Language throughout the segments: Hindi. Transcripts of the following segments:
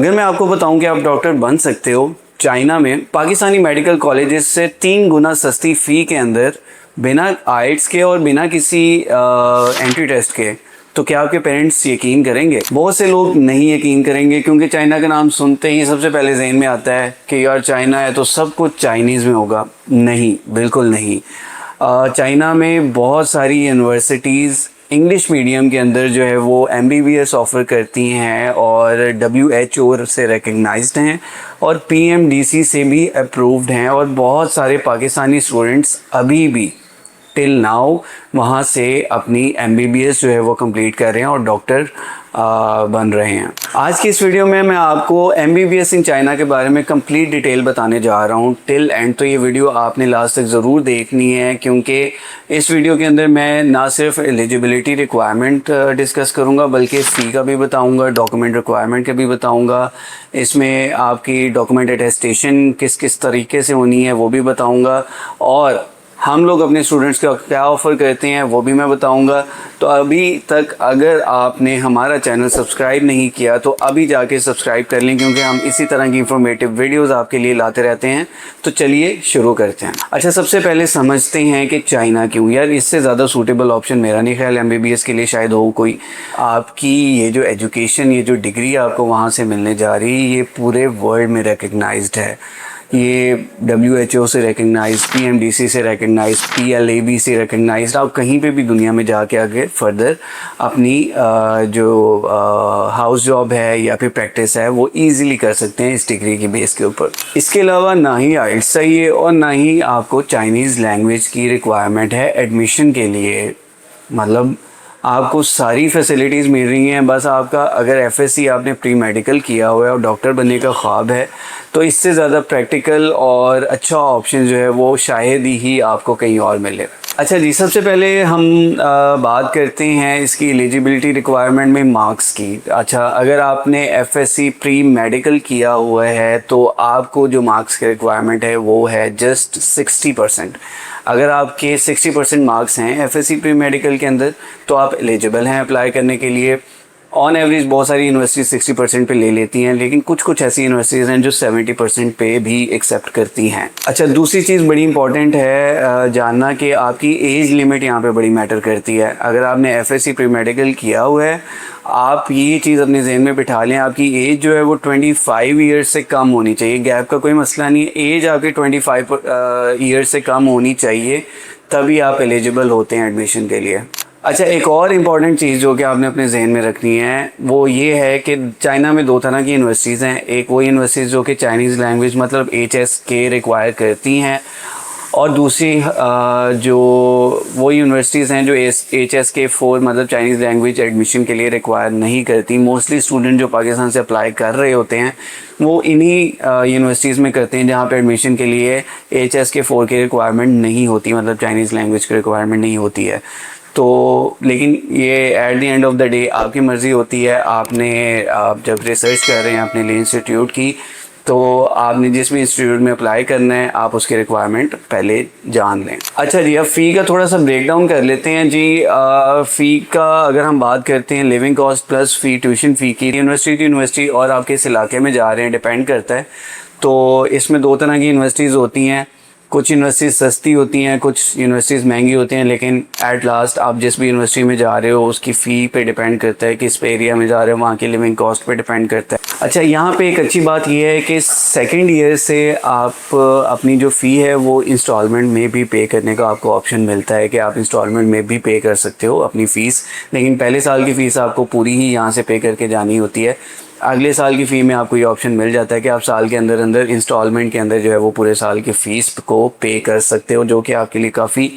अगर मैं आपको बताऊं कि आप डॉक्टर बन सकते हो चाइना में पाकिस्तानी मेडिकल कॉलेजेस से 3 गुना सस्ती फ़ी के अंदर, बिना आइट्स के और बिना किसी एंट्री टेस्ट के, तो क्या आपके पेरेंट्स यकीन करेंगे? बहुत से लोग नहीं यकीन करेंगे क्योंकि चाइना का नाम सुनते ही सबसे पहले जहन में आता है कि यार चाइना है तो सब कुछ चाइनीज़ में होगा। नहीं, बिल्कुल नहीं। चाइना में बहुत सारी यूनिवर्सिटीज़ इंग्लिश मीडियम के अंदर जो है वो MBBS ऑफ़र करती हैं और WHO से रिकग्नाइज्ड हैं और PMDC से भी अप्रूव्ड हैं, और बहुत सारे पाकिस्तानी स्टूडेंट्स अभी भी टिल नाउ वहाँ से अपनी MBBS जो है वो कंप्लीट कर रहे हैं और डॉक्टर बन रहे हैं। आज की इस वीडियो में मैं आपको MBBS इन चाइना के बारे में कंप्लीट डिटेल बताने जा रहा हूँ टिल एंड। तो ये वीडियो आपने लास्ट तक ज़रूर देखनी है क्योंकि इस वीडियो के अंदर मैं ना सिर्फ एलिजिबिलिटी रिक्वायरमेंट डिस्कस करूँगा बल्कि फ़ी का भी बताऊँगा, डॉक्यूमेंट रिक्वायरमेंट का भी बताऊँगा, इसमें आपकी डॉक्यूमेंट अटेस्टेशन किस किस तरीके से होनी है वो भी बताऊँगा, और हम लोग अपने स्टूडेंट्स को क्या ऑफ़र करते हैं वो भी मैं बताऊंगा। तो अभी तक अगर आपने हमारा चैनल सब्सक्राइब नहीं किया तो अभी जाके सब्सक्राइब कर लें क्योंकि हम इसी तरह की इंफॉर्मेटिव वीडियोस आपके लिए लाते रहते हैं। तो चलिए शुरू करते हैं। अच्छा, सबसे पहले समझते हैं कि चाइना क्यों। यार इससे ज़्यादा सूटेबल ऑप्शन मेरा नहीं ख्याल MBBS के लिए शायद हो कोई। आपकी ये जो एजुकेशन, ये जो डिग्री आपको वहाँ से मिलने जा रही है, ये पूरे वर्ल्ड में रिकग्नाइज्ड है। ये WHO से रिकग्नाइज, PMDC से रिकग्नाइज, PLAB से रिकग्नाइज। आप कहीं पे भी दुनिया में जाके आगे फर्दर अपनी जो हाउस जॉब है या फिर प्रैक्टिस है वो इजीली कर सकते हैं इस डिग्री की बेस के ऊपर। इसके अलावा ना ही आइल्स चाहिए और ना ही आपको चाइनीज़ लैंग्वेज की रिक्वायरमेंट है एडमिशन के लिए। मतलब आपको सारी फैसिलिटीज़ मिल रही हैं। बस आपका अगर FSC आपने प्री मेडिकल किया हुआ है और डॉक्टर बनने का ख्वाब है तो इससे ज़्यादा प्रैक्टिकल और अच्छा ऑप्शन जो है वो शायद ही आपको कहीं और मिले। अच्छा जी, सबसे पहले हम बात करते हैं इसकी एलिजिबिलिटी रिक्वायरमेंट में मार्क्स की। अच्छा, अगर आपने FSC प्री मेडिकल किया हुआ है तो आपको जो मार्क्स की रिक्वायरमेंट है वो है जस्ट 60%। अगर आपके 60% मार्क्स हैं FSC प्री मेडिकल के अंदर तो आप एलिजिबल हैं अप्लाई करने के लिए। ऑन एवरेज बहुत सारी यूनिवर्सिटी 60% पे ले लेती हैं, लेकिन कुछ कुछ ऐसी यूनिवर्सिटीज़ हैं जो 70% पे भी एक्सेप्ट करती हैं। अच्छा, दूसरी चीज़ बड़ी इंपॉर्टेंट है जानना कि आपकी एज लिमिट यहाँ पे बड़ी मैटर करती है। अगर आपने FSC प्री मेडिकल किया हुआ है, आप ये चीज़ अपने जहन में बिठा लें, आपकी एज जो है वो 25 ईयर्स से कम होनी चाहिए। गैप का कोई मसला नहीं है, एज आपकी 25 ईयर्स से कम होनी चाहिए, तभी आप एलिजिबल होते हैं एडमिशन के लिए। अच्छा, एक और इम्पॉर्टेंट चीज़ जो कि आपने अपने जहन में रखनी है वो ये है कि चाइना में 2 तरह की यूनिवर्सिटीज़ हैं। एक वो यूनिवर्सिटीज़ जो कि चाइनीज़ लैंग्वेज मतलब HSK रिक्वायर करती हैं, और दूसरी जो वो यूनिवर्सिटीज़ हैं जो HSK 4 मतलब चाइनीज़ लैंग्वेज एडमिशन के लिए रिक्वायर नहीं करती। मोस्टली स्टूडेंट जो पाकिस्तान से अप्लाई कर रहे होते हैं वो इन्हीं यूनिवर्सिटीज़ में करते हैं जहाँ पे एडमिशन के लिए HSK 4 की रिक्वायरमेंट नहीं होती, मतलब चाइनीज़ लैंग्वेज की रिक्वायरमेंट नहीं होती है। तो लेकिन ये at the end of the day आपकी मर्ज़ी होती है। आप जब रिसर्च कर रहे हैं अपने लिए इंस्टीट्यूट की, तो आपने जिस भी इंस्टीट्यूट में अप्लाई करना है आप उसकी रिक्वायरमेंट पहले जान लें। अच्छा जी, अब फ़ी का थोड़ा सा ब्रेक डाउन कर लेते हैं जी। फ़ी का अगर हम बात करते हैं लिविंग कॉस्ट प्लस फ़ी, ट्यूशन फ़ी की, यूनिवर्सिटी और आप किस इलाके में जा रहे हैं डिपेंड करता है। तो इसमें 2 तरह की यूनिवर्सिटीज़ होती हैं। कुछ यूनिवर्सिटीज़ सस्ती होती हैं, कुछ यूनिवर्सिटीज़ महंगी होती हैं, लेकिन एट लास्ट आप जिस भी यूनिवर्सिटी में जा रहे हो उसकी फ़ी पे डिपेंड करता है, किस एरिया में जा रहे हो वहाँ की लिविंग कॉस्ट पे डिपेंड करता है। अच्छा, यहाँ पे एक अच्छी बात यह है कि सेकंड ईयर से आप अपनी जो फ़ी है वो इंस्टॉलमेंट में भी पे करने का आपको ऑप्शन मिलता है कि आप इंस्टॉलमेंट में भी पे कर सकते हो अपनी फ़ीस, लेकिन पहले साल की फ़ीस आपको पूरी ही यहाँ से पे करके जानी होती है। अगले साल की फ़ी में आपको ये ऑप्शन मिल जाता है कि आप साल के अंदर अंदर इंस्टॉलमेंट के अंदर जो है वो पूरे साल की फ़ीस को पे कर सकते हो, जो कि आपके लिए काफ़ी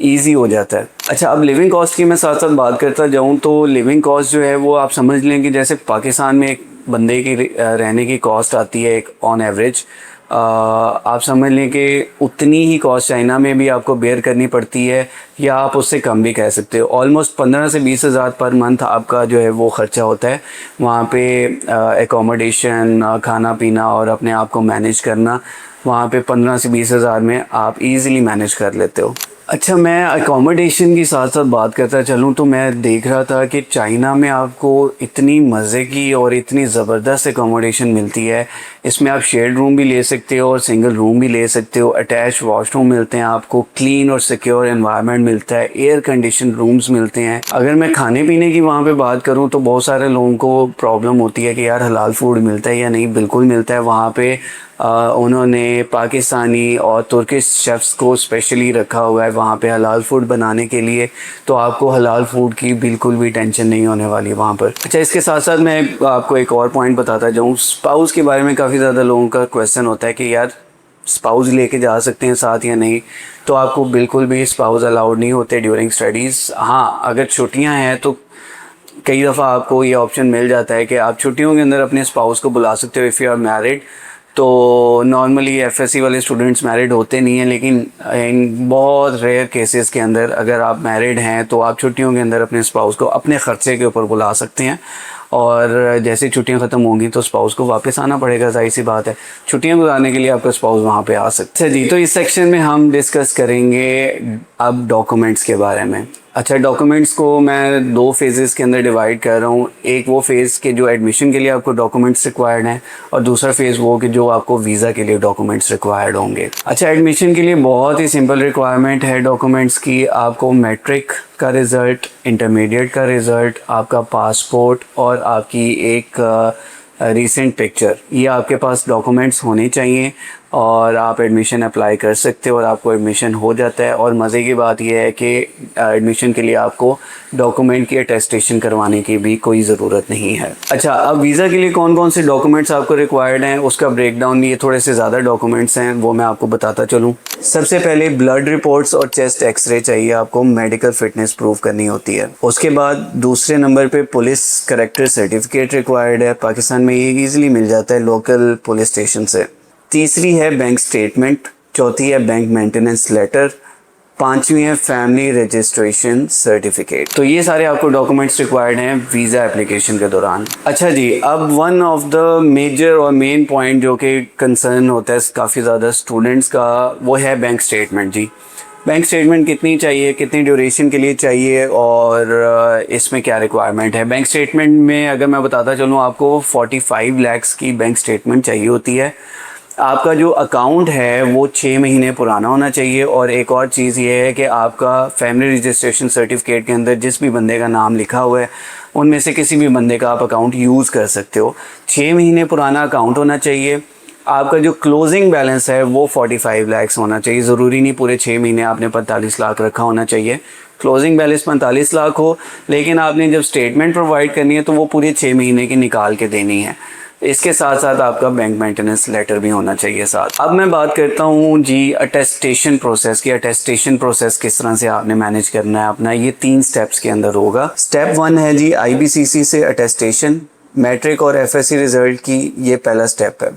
इजी हो जाता है। अच्छा, अब लिविंग कॉस्ट की मैं साथ साथ बात करता जाऊँ तो लिविंग कॉस्ट जो है वो आप समझ लें कि जैसे पाकिस्तान में एक बंदे की रहने की कॉस्ट आती है एक ऑन एवरेज, आप समझ लें कि उतनी ही कॉस्ट चाइना में भी आपको बेयर करनी पड़ती है, या आप उससे कम भी कह सकते हो। ऑलमोस्ट 15 से 20 हज़ार पर मंथ आपका जो है वो ख़र्चा होता है वहाँ पे। एकोमोडेशन, खाना पीना और अपने आप को मैनेज करना, वहाँ पे 15 से 20 हज़ार में आप इजीली मैनेज कर लेते हो। अच्छा, मैं अकोमोडेशन की साथ साथ बात करता चलूँ तो मैं देख रहा था कि चाइना में आपको इतनी मज़े की और इतनी ज़बरदस्त अकोमोडेशन मिलती है। इसमें आप शेयर्ड रूम भी ले सकते हो और सिंगल रूम भी ले सकते हो। अटैच वॉशरूम मिलते हैं आपको, क्लीन और सिक्योर एनवायरनमेंट मिलता है, एयर कंडीशन रूम्स मिलते हैं। अगर मैं खाने पीने की वहाँ पे बात करूँ तो बहुत सारे लोगों को प्रॉब्लम होती है कि यार हलाल फूड मिलता है या नहीं। बिल्कुल मिलता है वहाँ पे। उन्होंने पाकिस्तानी और तुर्किश शेफ़्स को स्पेशली रखा हुआ है वहाँ पे हलाल फूड बनाने के लिए, तो आपको हलाल फूड की बिल्कुल भी टेंशन नहीं होने वाली वहाँ पर। अच्छा, इसके साथ साथ मैं आपको एक और पॉइंट बताता जाऊँ। स्पाउस के बारे में काफ़ी ज़्यादा लोगों का क्वेश्चन होता है कि यार स्पाउस लेके जा सकते हैं साथ या नहीं। तो आपको बिल्कुल भी स्पाउस अलाउड नहीं होते ड्यूरिंग स्टडीज़। हाँ, अगर छुट्टियाँ हैं तो कई दफ़ा आपको ये ऑप्शन मिल जाता है कि आप छुट्टियों के अंदर अपने स्पाउस को बुला सकते हो इफ़ यू आर मैरिड। तो नॉर्मली एफएससी वाले स्टूडेंट्स मैरिड होते नहीं हैं, लेकिन इन बहुत रेयर केसेस के अंदर अगर आप मैरिड हैं तो आप छुट्टियों के अंदर अपने स्पाउस को अपने ख़र्चे के ऊपर बुला सकते हैं। और जैसे छुट्टियां ख़त्म होंगी तो स्पाउस को वापस आना पड़ेगा, जाहिर सी बात है। छुट्टियां गुजारने के लिए आपका स्पाउस वहाँ पे आ सकता है। जी, तो इस सेक्शन में हम डिस्कस करेंगे अब डॉक्यूमेंट्स के बारे में। अच्छा, डॉक्यूमेंट्स को मैं दो फेजेस के अंदर डिवाइड कर रहा हूँ। एक वो फ़ेज़ के जो एडमिशन के लिए आपको डॉक्यूमेंट्स रिक्वायर्ड हैं, और दूसरा फ़ेज़ वो कि जो आपको वीज़ा के लिए डॉक्यूमेंट्स रिक्वायर्ड होंगे। अच्छा, एडमिशन के लिए बहुत ही सिंपल रिक्वायरमेंट है डॉक्यूमेंट्स की। आपको मैट्रिक का रिज़ल्ट, इंटरमीडिएट का रिज़ल्ट, आपका पासपोर्ट और आपकी एक रीसेंट पिक्चर, ये आपके पास डॉक्यूमेंट्स होने चाहिए और आप एडमिशन अप्लाई कर सकते हो और आपको एडमिशन हो जाता है। और मज़े की बात यह है कि एडमिशन के लिए आपको डॉक्यूमेंट की अटेस्टेशन करवाने की भी कोई ज़रूरत नहीं है। अच्छा, अब वीज़ा के लिए कौन कौन से डॉक्यूमेंट्स आपको रिक्वायर्ड हैं उसका ब्रेकडाउन, ये थोड़े से ज़्यादा डॉक्यूमेंट्स हैं वो मैं आपको बताता चलूँ। सबसे पहले ब्लड रिपोर्ट्स और चेस्ट एक्सरे चाहिए आपको, मेडिकल फिटनेस प्रूव करनी होती है। उसके बाद दूसरे नंबर पे पुलिस कैरेक्टर सर्टिफिकेट रिक्वायर्ड है। पाकिस्तान में ये ईज़िली मिल जाता है लोकल पुलिस स्टेशन से। तीसरी है बैंक स्टेटमेंट। चौथी है बैंक मेंटेनेंस लेटर। पांचवी है फैमिली रजिस्ट्रेशन सर्टिफिकेट। तो ये सारे आपको डॉक्यूमेंट्स रिक्वायर्ड हैं वीज़ा एप्लीकेशन के दौरान। अच्छा जी, अब वन ऑफ द मेजर और मेन पॉइंट जो कि कंसर्न होता है काफ़ी ज़्यादा स्टूडेंट्स का, वो है बैंक स्टेटमेंट। जी, बैंक स्टेटमेंट कितनी चाहिए, कितनी ड्यूरेशन के लिए चाहिए और इसमें क्या रिक्वायरमेंट है। बैंक स्टेटमेंट में अगर मैं बताता चलूँ आपको 45 लाख की बैंक स्टेटमेंट चाहिए होती है। आपका जो अकाउंट है वो 6 महीने पुराना होना चाहिए। और एक और चीज़ ये है कि आपका फैमिली रजिस्ट्रेशन सर्टिफिकेट के अंदर जिस भी बंदे का नाम लिखा हुआ है उनमें से किसी भी बंदे का आप अकाउंट यूज़ कर सकते हो। 6 महीने पुराना अकाउंट होना चाहिए। आपका जो क्लोजिंग बैलेंस है वो 45 लाख होना चाहिए। ज़रूरी नहीं पूरे 6 महीने आपने 45 लाख रखा होना चाहिए। क्लोजिंग बैलेंस 45 लाख हो, लेकिन आपने जब स्टेटमेंट प्रोवाइड करनी है तो वो पूरे 6 महीने की निकाल के देनी है। इसके साथ साथ आपका बैंक मेंटेनेंस लेटर भी होना चाहिए साथ। अब मैं बात करता हूँ जी अटेस्टेशन प्रोसेस की। अटेस्टेशन प्रोसेस किस तरह से आपने मैनेज करना है अपना, ये 3 स्टेप्स के अंदर होगा। स्टेप 1 है जी IBCC से अटेस्टेशन। मैट्रिक और FSC रिज़ल्ट की ये पहला स्टेप है।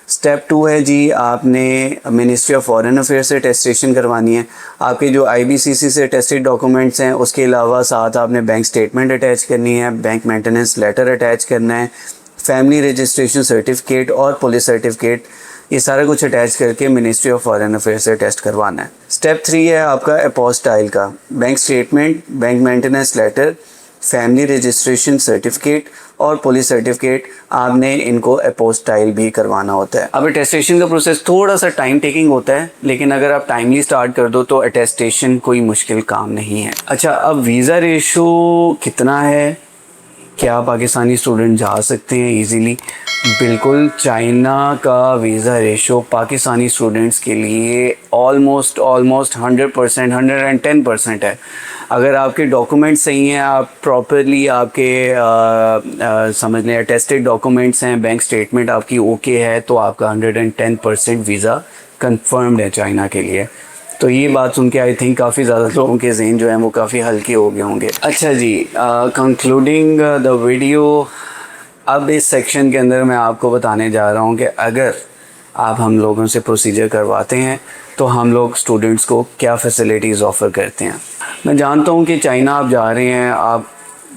स्टेप 2 है जी आपने मिनिस्ट्री ऑफ फॉरेन अफेयर्स से अटेस्टेशन करवानी है। आपके जो IBCC से अटेस्टेड डॉक्यूमेंट्स हैं उसके अलावा साथ आपने बैंक स्टेटमेंट अटैच करनी है, बैंक मेंटेनेंस लेटर अटैच करना है, फैमिली रजिस्ट्रेशन सर्टिफिकेट और पुलिस सर्टिफिकेट, ये सारा कुछ अटैच करके मिनिस्ट्री ऑफ फॉरेन अफेयर्स से टेस्ट करवाना है। स्टेप 3 है आपका अपोस्टाइल का। Bank statement, bank maintenance letter, family registration certificate और पुलिस सर्टिफिकेट, आपने इनको अपोस्टाइल भी करवाना होता है। अब अटेस्टेशन का प्रोसेस थोड़ा सा टाइम टेकिंग होता है, लेकिन अगर आप टाइमली स्टार्ट कर दो तो अटेस्टेशन कोई मुश्किल काम नहीं है। अच्छा, अब वीज़ा रेशो कितना है, क्या पाकिस्तानी स्टूडेंट जा सकते हैं इजीली? बिल्कुल, चाइना का वीज़ा रेशो पाकिस्तानी स्टूडेंट्स के लिए ऑलमोस्ट 100%, 110% है। अगर आपके डॉक्यूमेंट्स सही हैं, आप प्रॉपरली आपके समझ लें अटेस्टेड डॉक्यूमेंट्स हैं, बैंक स्टेटमेंट आपकी ओके है, तो आपका 110% वीज़ा कंफर्म्ड है चाइना के लिए। तो ये बात सुन के आई थिंक काफ़ी ज़्यादा लोगों के ज़हन जो है वो काफ़ी हल्के हो गए होंगे। अच्छा जी, कंक्लूडिंग द वीडियो, अब इस सेक्शन के अंदर मैं आपको बताने जा रहा हूँ कि अगर आप हम लोगों से प्रोसीजर करवाते हैं तो हम लोग स्टूडेंट्स को क्या फ़ैसिलिटीज़ ऑफ़र करते हैं। मैं जानता हूँ कि चाइना आप जा रहे हैं, आप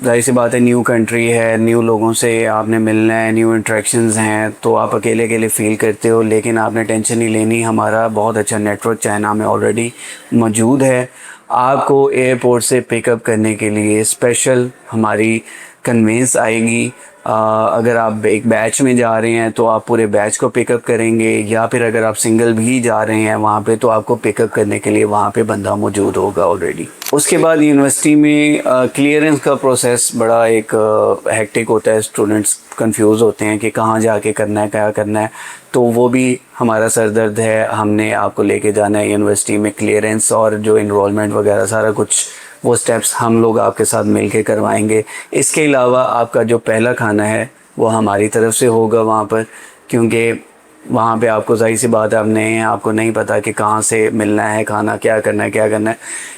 जाहिर सी बात है, न्यू कंट्री है, न्यू लोगों से आपने मिलना है, न्यू इंटरेक्शंस हैं, तो आप अकेले अकेले फ़ील करते हो। लेकिन आपने टेंशन नहीं लेनी, हमारा बहुत अच्छा नेटवर्क चाइना में ऑलरेडी मौजूद है। आपको एयरपोर्ट से पिकअप करने के लिए स्पेशल हमारी कन्वेंस आएगी। अगर आप एक बैच में जा रहे हैं तो आप पूरे बैच को पिकअप करेंगे, या फिर अगर आप सिंगल भी जा रहे हैं वहाँ पे तो आपको पिकअप करने के लिए वहाँ पे बंदा मौजूद होगा ऑलरेडी। उसके बाद यूनिवर्सिटी में क्लियरेंस का प्रोसेस बड़ा एक हेक्टिक होता है। स्टूडेंट्स कंफ्यूज होते हैं कि कहाँ जाके करना है, क्या करना है, तो वो भी हमारा सरदर्द है। हमने आपको लेके जाना है यूनिवर्सिटी में। क्लियरेंस और जो इनरोलमेंट वगैरह सारा कुछ वो स्टेप्स हम लोग आपके साथ मिलके करवाएंगे। इसके अलावा आपका जो पहला खाना है वो हमारी तरफ से होगा वहाँ पर, क्योंकि वहाँ पे आपको ज़ाहिर सी बात है, आप नए हैं, आपको नहीं पता कि कहाँ से मिलना है खाना, क्या करना है, क्या करना है।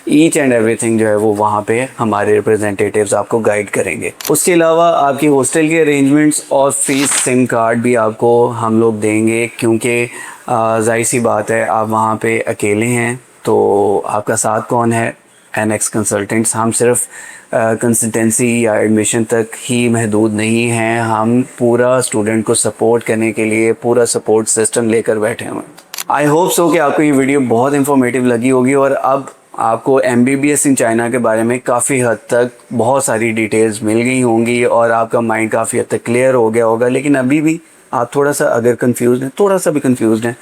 ईच एंड एवरीथिंग जो है वो वहाँ पे हमारे रिप्रेजेंटेटिव्स आपको गाइड करेंगे। उसके अलावा आपकी हॉस्टल के अरेंजमेंट्स और फीस सिम कार्ड भी आपको हम लोग देंगे, क्योंकि ज़ाहिर सी बात है आप वहाँ पे अकेले हैं, तो आपका साथ कौन है? NX consultants. हम सिर्फ कंसल्टेंसी या एडमिशन तक ही महदूद नहीं हैं, हम पूरा स्टूडेंट को सपोर्ट करने के लिए पूरा सपोर्ट सिस्टम लेकर बैठे हुए हैं। आई होप सो कि आपको ये वीडियो बहुत इंफॉर्मेटिव लगी होगी और अब आपको MBBS इन चाइना के बारे में काफ़ी हद तक बहुत सारी डिटेल्स मिल गई होंगी और आपका माइंड काफ़ी हद तक क्लियर हो गया होगा। लेकिन अभी भी आप थोड़ा सा अगर कंफ्यूज हैं, थोड़ा सा भी कंफ्यूज हैं,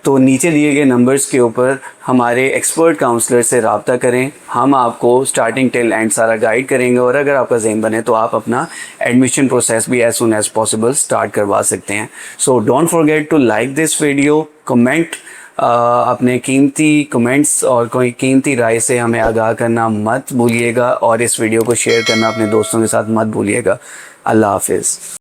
तो नीचे दिए गए नंबर्स के ऊपर हमारे एक्सपर्ट काउंसलर से रब्ता करें। हम आपको स्टार्टिंग टिल एंड सारा गाइड करेंगे और अगर आपका ज़हन बने तो आप अपना एडमिशन प्रोसेस भी as soon as possible start करवा सकते हैं। So don't forget to like this video, comment, अपने कीमती कमेंट्स और कोई कीमती राय से हमें आगाह करना मत भूलिएगा और इस वीडियो को शेयर करना अपने दोस्तों के साथ मत भूलिएगा। अल्लाह हाफिज़।